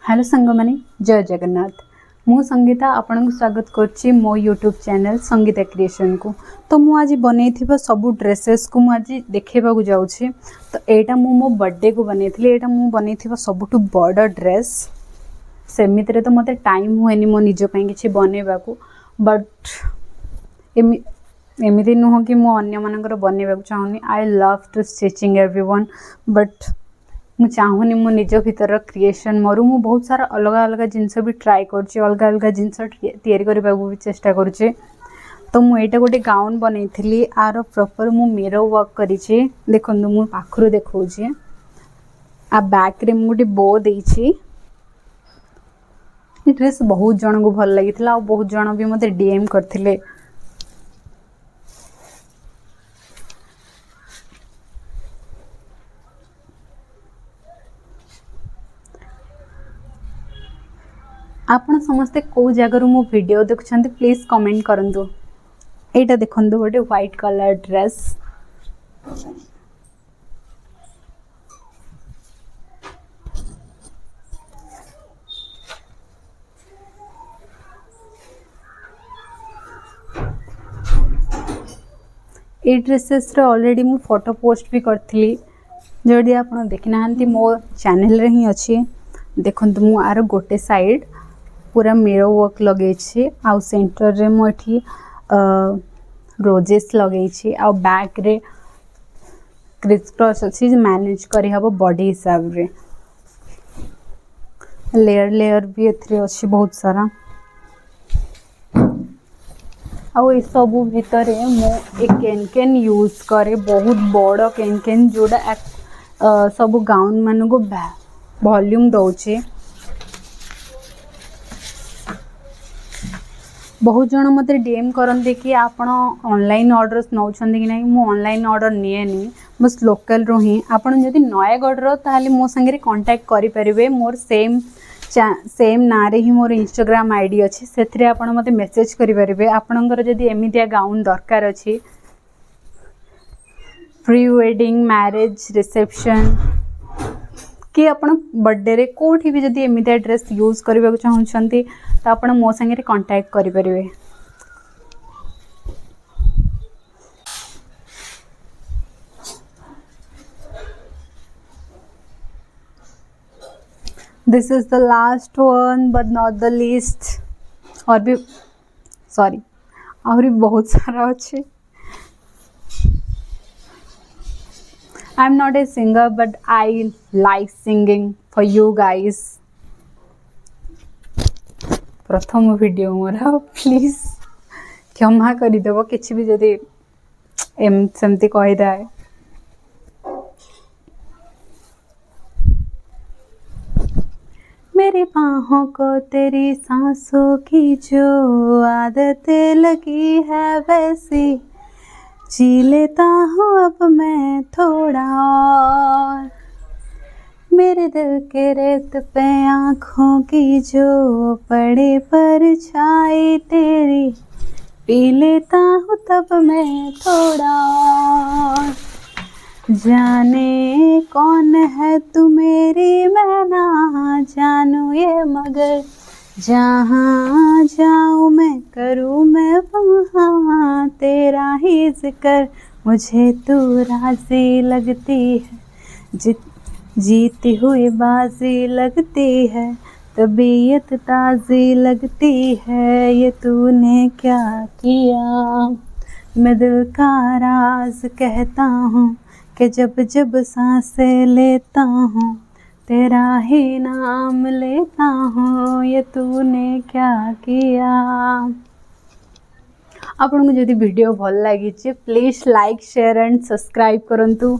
Hello सांग माने जय जगन्नाथ। मु संगीता आपन को स्वागत करछि मो यूट्यूब चैनल संगीता क्रिएशन को। तो मु आज बनैथिबा सब ड्रेसेस को मु आज देखेबा को जाउछि। तो एटा मु मो बर्थडे को बनैथिली। एटा मु बनैथिबा सबटु बड़ ड्रेस। सेमितरे तो मते टाइम होएनी मो निजो पई किछि बनेबा को, बट एमिति नुह कि मु अन्य मानकर बनेबा को चाहुनी। I love to stitching everyone, but मु चाहूनी मो निज भीतर क्रिएशन मरु। मु बहुत सारा अलग अलग जिनस भी ट्राई करछि, अलग अलग जिनस तैयारी करबा को भी चेष्टा करछि। तो मु एटा गोटे गाउन बनैथिली। आरो प्रॉपर मु मिरर वर्क करिछि। देखंदु मु पाखरु देखौछि। आ बैक रे मु गोटे बो देइछि। ई ड्रेस बहुत जन को भल लागितला। आ बहुत जन भी मते डीएम करथिले। आपण समस्ते को जगह मो वीडियो देखुछंती प्लीज कमेंट करंतु। एटा देखंदु गोटे व्हाइट कलर ड्रेस। ए ड्रेसेस रे ऑलरेडी मु फोटो पोस्ट भी करथिली। जदि आपण देखिनाहांती मो चैनल रे ही अछि। देखंतु मु आरो गोटे साइड पूरा मिरर वर्क लगे छी। आ सेंटर रे मो एठी रोजेस लगे छी। आ बैक रे क्रिस क्रॉस अछि जे मैनेज करि हबो बॉडी हिसाब रे। लेयर लेयर भी एथरे अछि बहुत सारा। आ ए सब भितरे मो एक कैन यूज करे, बहुत बड़ कैन जोड़ा सब गाउन मान को वॉल्यूम दउछे। बहुत जन मत डीएम करते कि आपण ऑनलाइन ऑर्डर नौछंदी कि नहीं। मु ऑनलाइन ऑर्डर निएनी, बस लोकल रो ही। आपण जदि नयागढ़ ताले मो संगे कांटेक्ट करि परिबे। मोर सेम ना रे ही मोर इंस्टाग्राम आईडी अछि। सेथरे आपण मते मेसेज करि परिबे। आपणकर जदि एमितिया गाउन दरकार अछि, प्री वेडिंग, मैरिज, रिसेप्शन कि आपण बर्थडे रे कोठी भी जदि एमितिया ड्रेस यूज करबा को चाहुछंती तो आपण मो संगे कांटेक्ट करि परिबे। This is the last one but not the least। और भी सॉरी और भी बहुत सारा अच्छे। I'm not a singer but I like singing for you guys। प्रथम वीडियो मोरा प्लीज क्षमा कर देव किसी भी जदि सेमती कही थाए। मेरी बाहों को तेरी सांसों की जो आदत लगी है वैसी जी लेता हूँ अब मैं थोड़ा और। मेरे दिल के रेत पे आँखों की जो पड़े परछाई तेरी पी लेता हूँ तब मैं थोड़ा और। जाने कौन है तू मेरी मैं ना जानू ये, मगर जहाँ जाऊँ मैं करूँ मैं वहाँ तेरा ही जिक्र। मुझे तू राज़ी लगती है, जीती हुई बाजी लगती है, तबीयत ताज़ी लगती है। ये तूने क्या किया, मैं दिल का राज कहता हूँ कि जब जब सांसें लेता हूँ तेरा ही नाम लेता हूँ। ये तूने क्या किया। आपन को जदि वीडियो भल लगी please like share and subscribe करंतु।